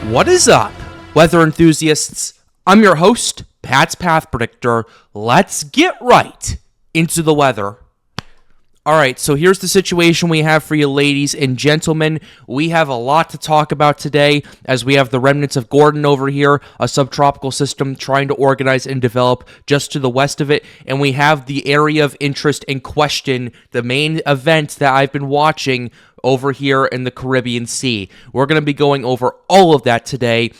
What is up, weather enthusiasts? I'm your host, Pat's Path Predictor. Let's get right into the weather. Alright, so here's the situation we have for you, ladies and gentlemen. We have a lot to talk about today, as we have the remnants of Gordon over here, a subtropical system trying to organize and develop just to the west of it, and we have the area of interest in question, the main event that I've been watching over here in the Caribbean Sea. We're going to be going over all of that today.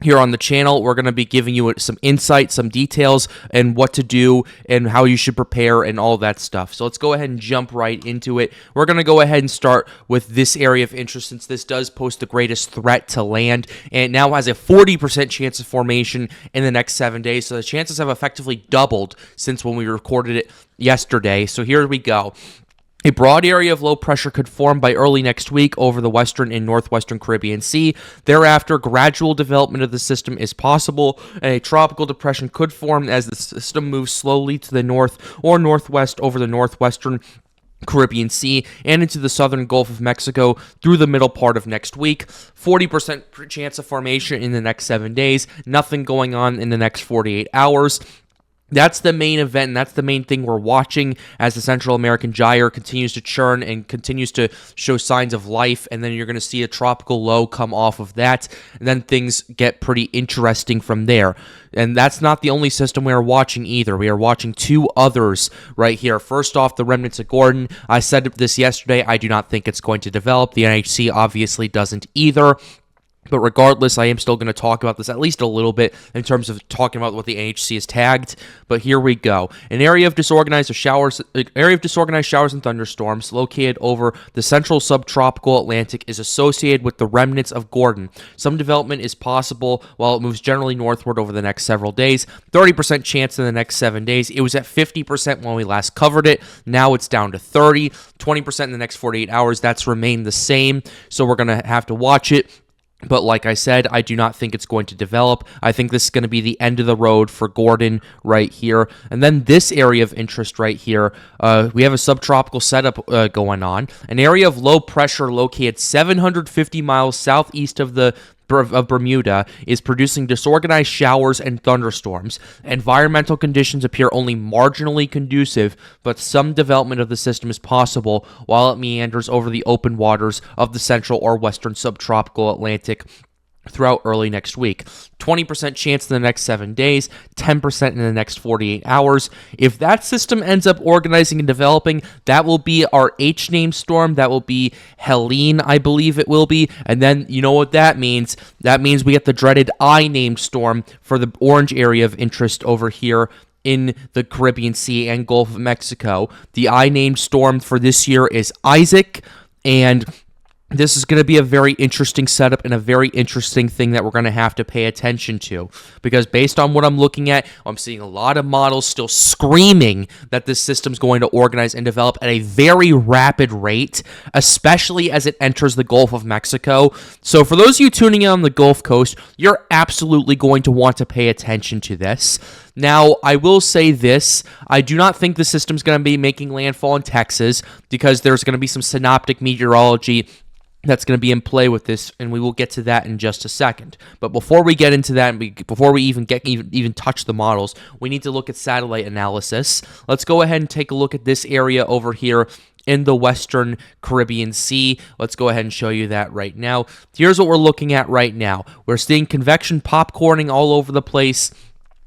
Here on the channel, we're going to be giving you some insight, some details, and what to do, and how you should prepare, and all that stuff. So let's go ahead and jump right into it. We're going to go ahead and start with this area of interest, since this does pose the greatest threat to land, and it now has a 40% chance of formation in the next 7 days. So the chances have effectively doubled since when we recorded it yesterday. So here we go. A broad area of low pressure could form by early next week over the western and northwestern Caribbean Sea. Thereafter, gradual development of the system is possible, and a tropical depression could form as the system moves slowly to the north or northwest over the northwestern Caribbean Sea and into the southern Gulf of Mexico through the middle part of next week. 40% chance of formation in the next 7 days. Nothing going on in the next 48 hours. That's the main event, and that's the main thing we're watching as the Central American gyre continues to churn and continues to show signs of life, and then you're going to see a tropical low come off of that, and then things get pretty interesting from there. And that's not the only system we are watching either. We are watching two others right here. First off, the remnants of Gordon. I said this yesterday. I do not think it's going to develop. The NHC obviously doesn't either. But regardless, I am still going to talk about this at least a little bit in terms of talking about what the NHC is tagged. But here we go. An area of disorganized showers and thunderstorms located over the central subtropical Atlantic is associated with the remnants of Gordon. Some development is possible while it moves generally northward over the next several days. 30% chance in the next 7 days. It was at 50% when we last covered it. Now it's down to 30. 20% in the next 48 hours. That's remained the same. So we're going to have to watch it. But like I said, I do not think it's going to develop. I think this is going to be the end of the road for Gordon right here. And then this area of interest right here, we have a subtropical setup going on. An area of low pressure located 750 miles southeast of Bermuda is producing disorganized showers and thunderstorms. Environmental conditions appear only marginally conducive, but some development of the system is possible while it meanders over the open waters of the central or western subtropical Atlantic throughout early next week. 20% chance in the next 7 days, 10% in the next 48 hours. If that system ends up organizing and developing, that will be our H-name storm. That will be Helene, I believe it will be. And then, you know what that means? That means we get the dreaded I-named storm for the orange area of interest over here in the Caribbean Sea and Gulf of Mexico. The I-named storm for this year is Isaac, and this is going to be a very interesting setup and a very interesting thing that we're going to have to pay attention to, because based on what I'm looking at, I'm seeing a lot of models still screaming that this system's going to organize and develop at a very rapid rate, especially as it enters the Gulf of Mexico. So for those of you tuning in on the Gulf Coast, you're absolutely going to want to pay attention to this. Now, I will say this, I do not think the system's going to be making landfall in Texas, because there's going to be some synoptic meteorology that's going to be in play with this, and we will get to that in just a second. But before we get into that, and before we even touch the models, we need to look at satellite analysis. Let's go ahead and take a look at this area over here in the western Caribbean Sea. Let's go ahead and show you that right now. Here's what we're looking at right now. We're seeing convection popcorning all over the place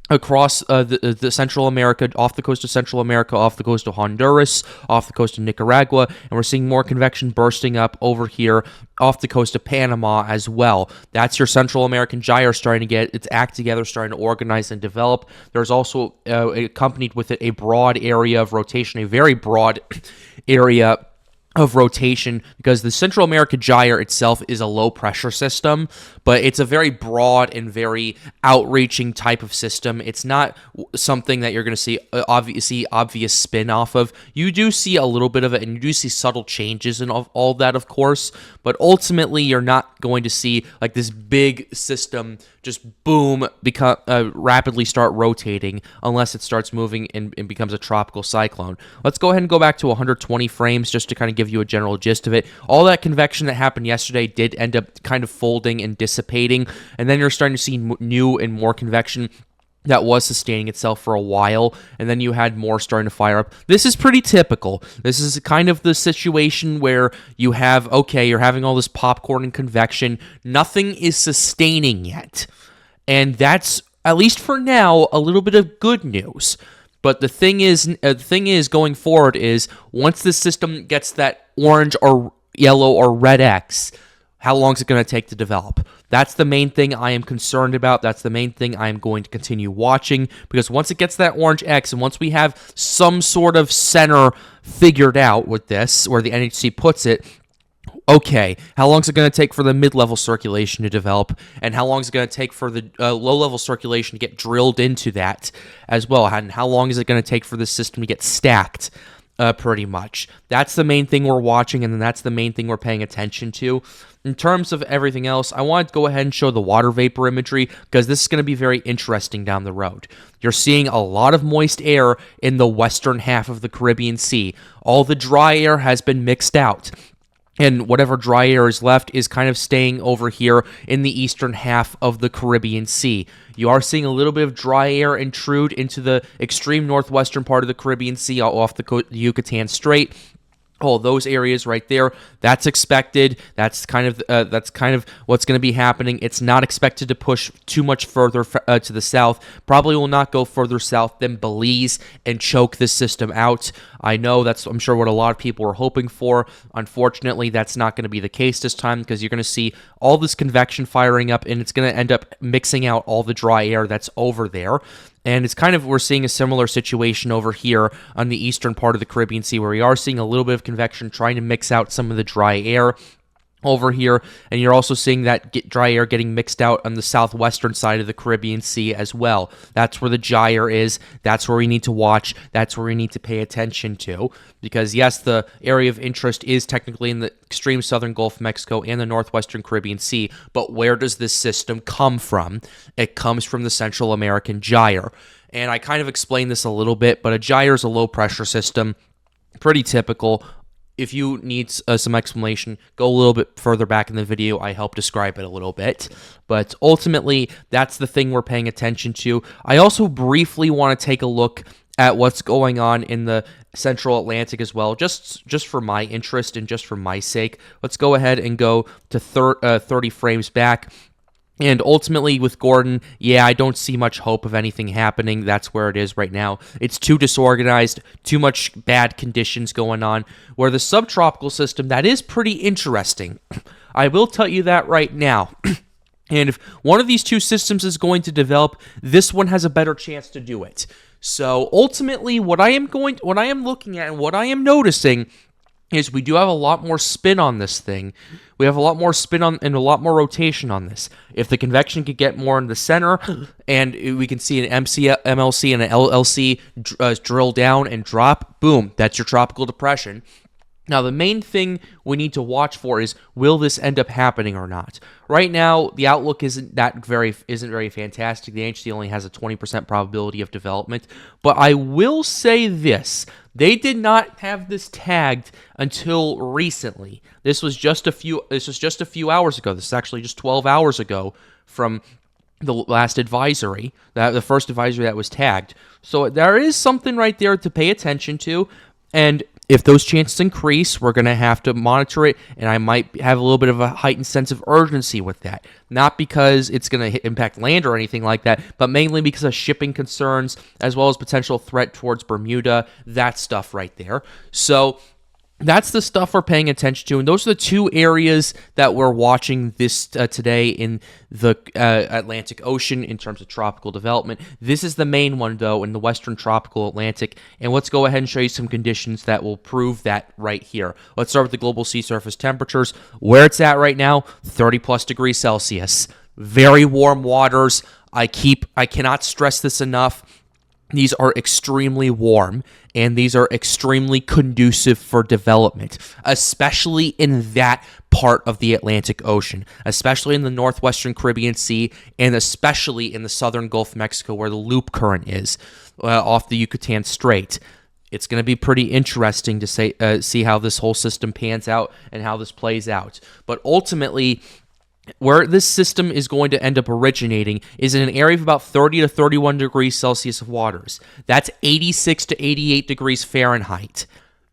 across the Central America, off the coast of Central America, off the coast of Honduras, off the coast of Nicaragua, and we're seeing more convection bursting up over here off the coast of Panama as well. That's your Central American gyre starting to get its act together, starting to organize and develop. There's also accompanied with it a broad area of rotation, a very broad area of rotation, because the Central America gyre itself is a low pressure system, but it's a very broad and very outreaching type of system. It's not something that you're going to see obvious spin off of. You do see a little bit of it, and you do see subtle changes in all that, of course, but ultimately you're not going to see like this big system just boom, rapidly start rotating unless it starts moving and becomes a tropical cyclone. Let's go ahead and go back to 120 frames just to kind of give you a general gist of it. All that convection that happened yesterday did end up kind of folding and dissipating, and then you're starting to see new and more convection that was sustaining itself for a while, and then you had more starting to fire up. This is pretty typical. This is kind of the situation where you have, okay, you're having all this popcorn and convection. Nothing is sustaining yet. And that's, at least for now, a little bit of good news. But the thing is going forward is, once the system gets that orange or yellow or red X, how long is it going to take to develop? That's the main thing I am concerned about. That's the main thing I am going to continue watching, because once it gets that orange X, and once we have some sort of center figured out with this, where the NHC puts it, okay, how long is it going to take for the mid-level circulation to develop, and how long is it going to take for the low-level circulation to get drilled into that as well, and how long is it going to take for the system to get stacked? Pretty much. That's the main thing we're watching, and then that's the main thing we're paying attention to. In terms of everything else, I want to go ahead and show the water vapor imagery, because this is going to be very interesting down the road. You're seeing a lot of moist air in the western half of the Caribbean Sea. All the dry air has been mixed out, and whatever dry air is left is kind of staying over here in the eastern half of the Caribbean Sea. You are seeing a little bit of dry air intrude into the extreme northwestern part of the Caribbean Sea off the Yucatan Strait. All those areas right there, that's expected. That's kind of what's going to be happening. It's not expected to push too much further to the south. Probably will not go further south than Belize and choke this system out. I know I'm sure what a lot of people were hoping for. Unfortunately, that's not going to be the case this time, because you're going to see all this convection firing up, and it's going to end up mixing out all the dry air that's over there. And it's we're seeing a similar situation over here on the eastern part of the Caribbean Sea, where we are seeing a little bit of convection trying to mix out some of the dry air over here, and you're also seeing that dry air getting mixed out on the southwestern side of the Caribbean Sea as well. That's where the gyre is. That's where we need to watch. That's where we need to pay attention to, because yes, the area of interest is technically in the extreme southern Gulf of Mexico and the northwestern Caribbean Sea, but where does this system come from? It comes from the Central American gyre. And I kind of explained this a little bit, but a gyre is a low-pressure system, pretty typical. If you need some explanation, go a little bit further back in the video. I help describe it a little bit. But ultimately, that's the thing we're paying attention to. I also briefly want to take a look at what's going on in the Central Atlantic as well, just for my interest and just for my sake. Let's go ahead and go to 30 frames back. And ultimately, with Gordon, yeah, I don't see much hope of anything happening. That's where it is right now. It's too disorganized, too much bad conditions going on. Where the subtropical system, that is pretty interesting. I will tell you that right now. And if one of these two systems is going to develop, this one has a better chance to do it. So ultimately, what I am looking at and what I am noticing is we do have a lot more spin on this thing. We have a lot more spin on and a lot more rotation on this. If the convection could get more in the center, and we can see an MLC and an LLC drill down and drop, boom, that's your tropical depression. Now, the main thing we need to watch for is, will this end up happening or not? Right now, the outlook isn't very fantastic. The NHC only has a 20% probability of development. But I will say this. They did not have this tagged until recently. This was just a few hours ago. This is actually just 12 hours ago from the last advisory, the first advisory that was tagged. So there is something right there to pay attention to, and if those chances increase, we're going to have to monitor it, and I might have a little bit of a heightened sense of urgency with that. Not because it's going to impact land or anything like that, but mainly because of shipping concerns, as well as potential threat towards Bermuda, that stuff right there. So that's the stuff we're paying attention to, and those are the two areas that we're watching this today in the Atlantic Ocean in terms of tropical development. This is the main one, though, in the western tropical Atlantic, and let's go ahead and show you some conditions that will prove that right here. Let's start with the global sea surface temperatures. Where it's at right now, 30-plus degrees Celsius. Very warm waters. I cannot stress this enough. these are extremely warm, and these are extremely conducive for development, especially in that part of the Atlantic Ocean, especially in the northwestern Caribbean Sea, and especially in the southern Gulf of Mexico where the loop current is off the Yucatan Strait. It's going to be pretty interesting to see how this whole system pans out and how this plays out. But ultimately, where this system is going to end up originating is in an area of about 30 to 31 degrees Celsius of waters. That's 86 to 88 degrees Fahrenheit.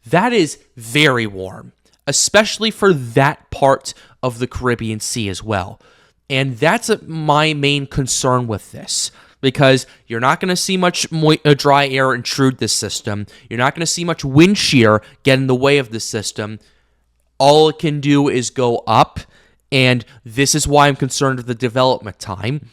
That is very warm, especially for that part of the Caribbean Sea as well. And that's my main concern with this, because you're not going to see much dry air intrude this system. You're not going to see much wind shear get in the way of the system. All it can do is go up. And this is why I'm concerned with the development time,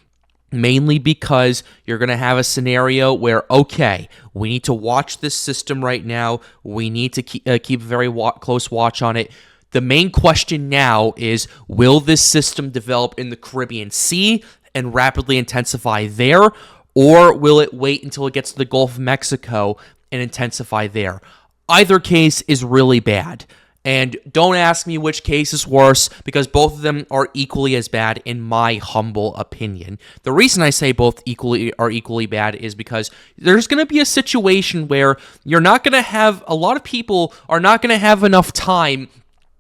mainly because you're going to have a scenario where, okay, we need to watch this system right now. We need to keep a very close watch on it. The main question now is, will this system develop in the Caribbean Sea and rapidly intensify there, or will it wait until it gets to the Gulf of Mexico and intensify there? Either case is really bad. And don't ask me which case is worse, because both of them are equally as bad in my humble opinion. The reason I say both are equally bad is because there's going to be a situation where a lot of people are not going to have enough time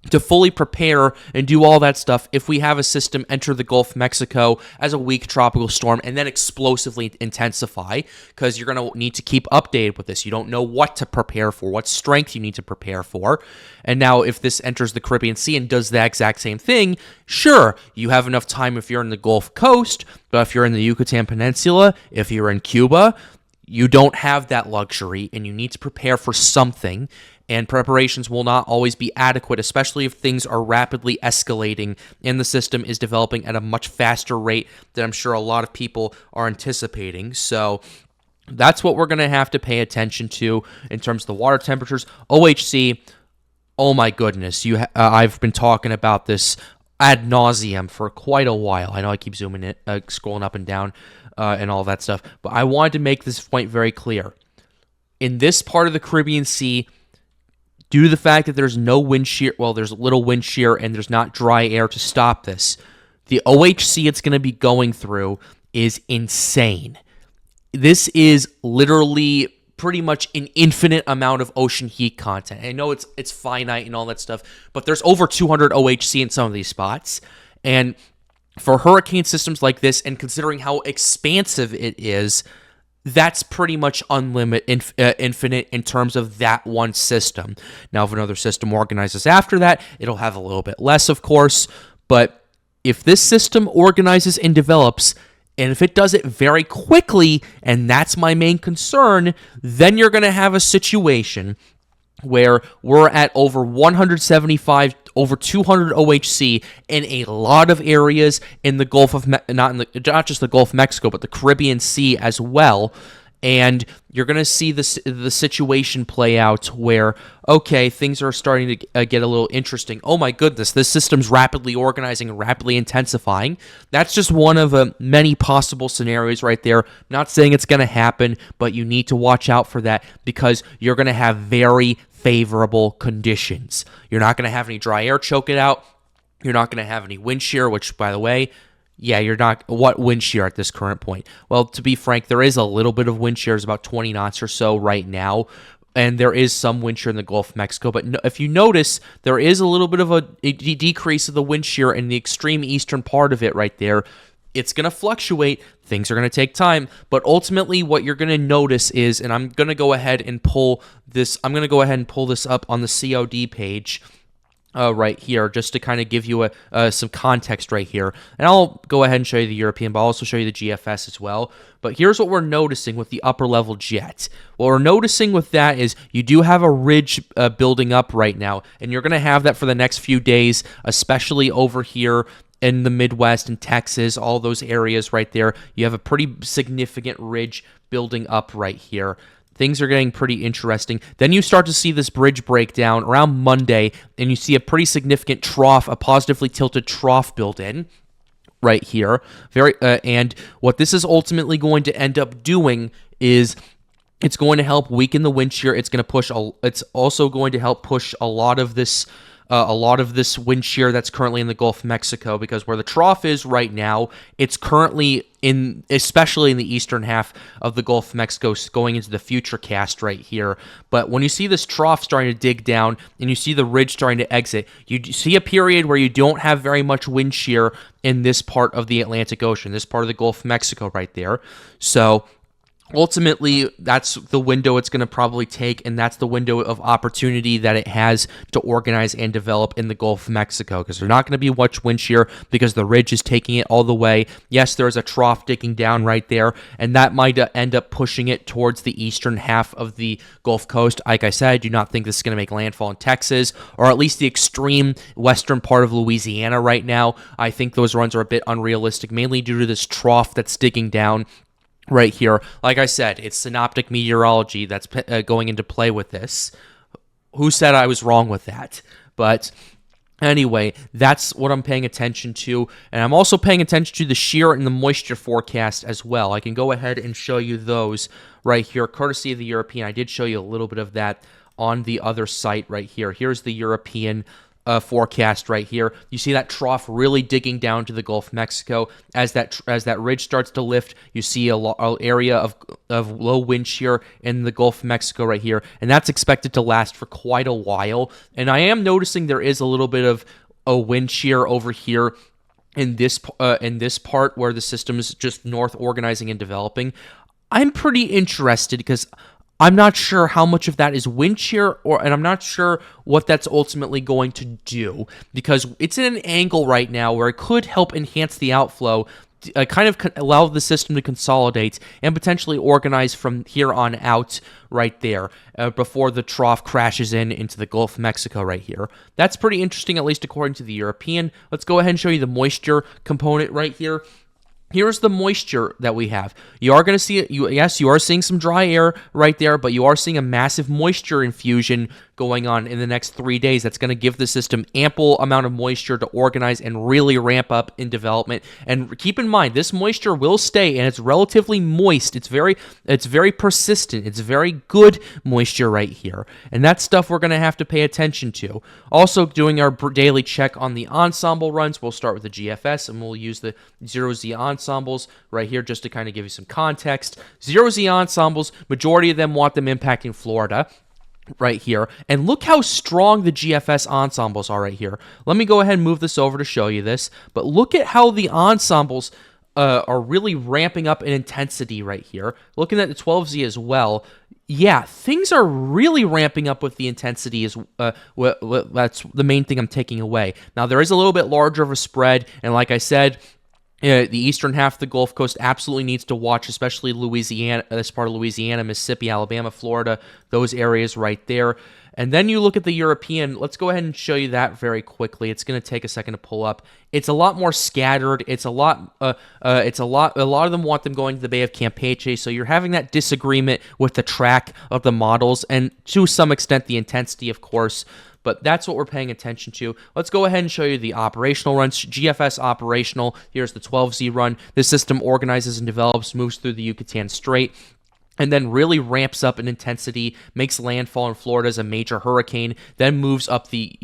to fully prepare and do all that stuff if we have a system enter the Gulf of Mexico as a weak tropical storm and then explosively intensify, because you're going to need to keep updated with this. You don't know what to prepare for, what strength you need to prepare for. And now if this enters the Caribbean Sea and does the exact same thing, sure, you have enough time if you're in the Gulf Coast, but if you're in the Yucatan Peninsula, if you're in Cuba, you don't have that luxury, and you need to prepare for something. And preparations will not always be adequate, especially if things are rapidly escalating and the system is developing at a much faster rate than I'm sure a lot of people are anticipating. So that's what we're going to have to pay attention to in terms of the water temperatures. OHC, oh my goodness, I've been talking about this ad nauseum for quite a while. I know I keep zooming in, scrolling up and down and all that stuff, but I wanted to make this point very clear. In this part of the Caribbean Sea, due to the fact that there's no wind shear, there's little wind shear and there's not dry air to stop this, the OHC it's going to be going through is insane. This is literally pretty much an infinite amount of ocean heat content. I know it's finite and all that stuff, but there's over 200 OHC in some of these spots. And for hurricane systems like this, and considering how expansive it is, that's pretty much unlimited, infinite in terms of that one system. Now, if another system organizes after that, it'll have a little bit less, of course. But if this system organizes and develops, and if it does it very quickly, and that's my main concern, then you're going to have a situation where we're at over 175, over 200 OHC in a lot of areas in the Gulf of, not just the Gulf of Mexico, but the Caribbean Sea as well. And you're going to see the situation play out where, okay, things are starting to get a little interesting. Oh my goodness, this system's rapidly organizing and rapidly intensifying. That's just one of many possible scenarios right there. Not saying it's going to happen, but you need to watch out for that, because you're going to have very favorable conditions. You're not going to have any dry air choke it out. You're not going to have any wind shear, which, by the way, yeah, you're not. What wind shear at this current point? Well, to be frank, there is a little bit of wind shear, it's about 20 knots or so right now, and there is some wind shear in the Gulf of Mexico. But if you notice, there is a little bit of a decrease of the wind shear in the extreme eastern part of it right there. It's going to fluctuate. Things are going to take time. But ultimately, what you're going to notice is, and I'm going to go ahead and pull this up on the COD page right here, just to kind of give you some context right here. And I'll go ahead and show you the European, but I'll also show you the GFS as well. But here's what we're noticing with the upper level jet. What we're noticing with that is you do have a ridge building up right now, and you're going to have that for the next few days, especially over here in the Midwest and Texas, all those areas right there. You have a pretty significant ridge building up right here. Things are getting pretty interesting. Then you start to see this bridge breakdown around Monday, and you see a pretty significant trough, a positively tilted trough built in right here. And what this is ultimately going to end up doing is It's going to help weaken the wind shear. It's going to push. It's also going to help push a lot of this wind shear that's currently in the Gulf of Mexico, because where the trough is right now, it's currently especially in the eastern half of the Gulf of Mexico, going into the future cast right here. But when you see this trough starting to dig down and you see the ridge starting to exit, you see a period where you don't have very much wind shear in this part of the Atlantic Ocean, this part of the Gulf of Mexico right there. So ultimately, that's the window it's going to probably take, and that's the window of opportunity that it has to organize and develop in the Gulf of Mexico, because there's not going to be much wind shear because the ridge is taking it all the way. Yes, there's a trough digging down right there, and that might end up pushing it towards the eastern half of the Gulf Coast. Like I said, I do not think this is going to make landfall in Texas, or at least the extreme western part of Louisiana right now. I think those runs are a bit unrealistic, mainly due to this trough that's digging down right here. Like I said, it's synoptic meteorology that's going into play with this. Who said I was wrong with that? But anyway, that's what I'm paying attention to. And I'm also paying attention to the shear and the moisture forecast as well. I can go ahead and show you those right here, courtesy of the European. I did show you a little bit of that on the other site right here. Here's the European forecast right here. You see that trough really digging down to the Gulf of Mexico. As that ridge starts to lift, you see a area of low wind shear in the Gulf of Mexico right here, and that's expected to last for quite a while. And I am noticing there is a little bit of a wind shear over here in this part where the system is just north organizing and developing. I'm pretty interested because I'm not sure how much of that is wind shear, and I'm not sure what that's ultimately going to do, because it's in an angle right now where it could help enhance the outflow, kind of allow the system to consolidate and potentially organize from here on out right there before the trough crashes into the Gulf of Mexico right here. That's pretty interesting, at least according to the European. Let's go ahead and show you the moisture component right here. Here's the moisture that we have. You are going to see, yes, you are seeing some dry air right there, but you are seeing a massive moisture infusion going on in the next 3 days. That's going to give the system ample amount of moisture to organize and really ramp up in development. And keep in mind, this moisture will stay, and it's relatively moist. It's very persistent. It's very good moisture right here. And that's stuff we're going to have to pay attention to. Also, doing our daily check on the ensemble runs, we'll start with the GFS, and we'll use the 0Z ensembles right here just to kind of give you some context. 0Z ensembles, majority of them want them impacting Florida right here. And look how strong the GFS ensembles are right here. Let me go ahead and move this over to show you this. But look at how the ensembles are really ramping up in intensity right here. Looking at the 12Z as well. Yeah, things are really ramping up with the intensity. That's the main thing I'm taking away. Now, there is a little bit larger of a spread, and like I said, the eastern half of the Gulf Coast absolutely needs to watch, especially Louisiana, this part of Louisiana, Mississippi, Alabama, Florida, those areas right there. And then you look at the European. Let's go ahead and show you that very quickly. It's going to take a second to pull up. It's a lot more scattered. It's a lot. A lot of them want them going to the Bay of Campeche. So you're having that disagreement with the track of the models, and to some extent the intensity, of course. But that's what we're paying attention to. Let's go ahead and show you the operational runs. GFS operational. Here's the 12Z run. This system organizes and develops, moves through the Yucatan Strait, and then really ramps up in intensity, makes landfall in Florida as a major hurricane, then moves up the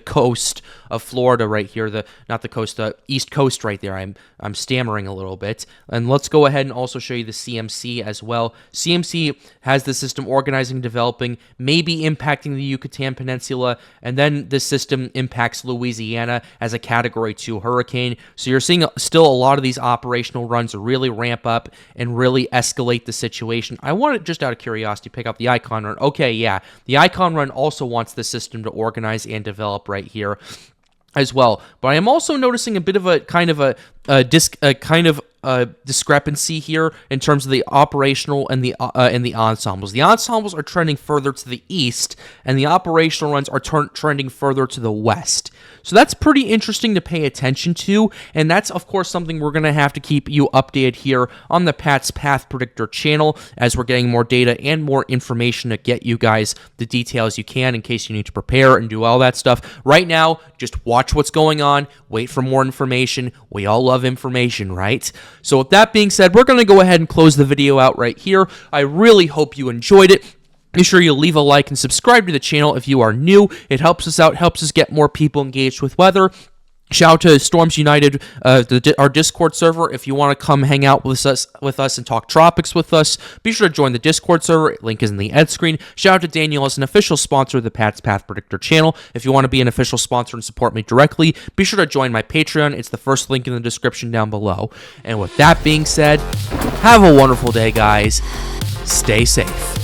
coast of Florida right here, not the coast, the east coast right there. I'm stammering a little bit. And let's go ahead and also show you the CMC as well. CMC has the system organizing and developing, maybe impacting the Yucatan Peninsula, and then this system impacts Louisiana as a Category 2 hurricane. So you're seeing still a lot of these operational runs really ramp up and really escalate the situation. I want to, just out of curiosity, pick up the Icon run. Okay, yeah, the Icon run also wants the system to organize and develop right here as well. But I am also noticing a bit of a kind of a discrepancy here in terms of the operational and the ensembles. The ensembles are trending further to the east, and the operational runs are trending further to the west. So that's pretty interesting to pay attention to, and that's, of course, something we're going to have to keep you updated here on the Pat's Path Predictor channel as we're getting more data and more information to get you guys the details you can in case you need to prepare and do all that stuff. Right now, just watch what's going on, wait for more information. We all love information, right? So with that being said, we're going to go ahead and close the video out right here. I really hope you enjoyed it. Be sure you leave a like and subscribe to the channel if you are new. It helps us out, helps us get more people engaged with weather. Shout out to Storms United, our Discord server. If you want to come hang out with us and talk tropics with us, be sure to join the Discord server. Link is in the ad screen. Shout out to Daniel as an official sponsor of the Pat's Path Predictor channel. If you want to be an official sponsor and support me directly, be sure to join my Patreon. It's the first link in the description down below. And with that being said, have a wonderful day, guys. Stay safe.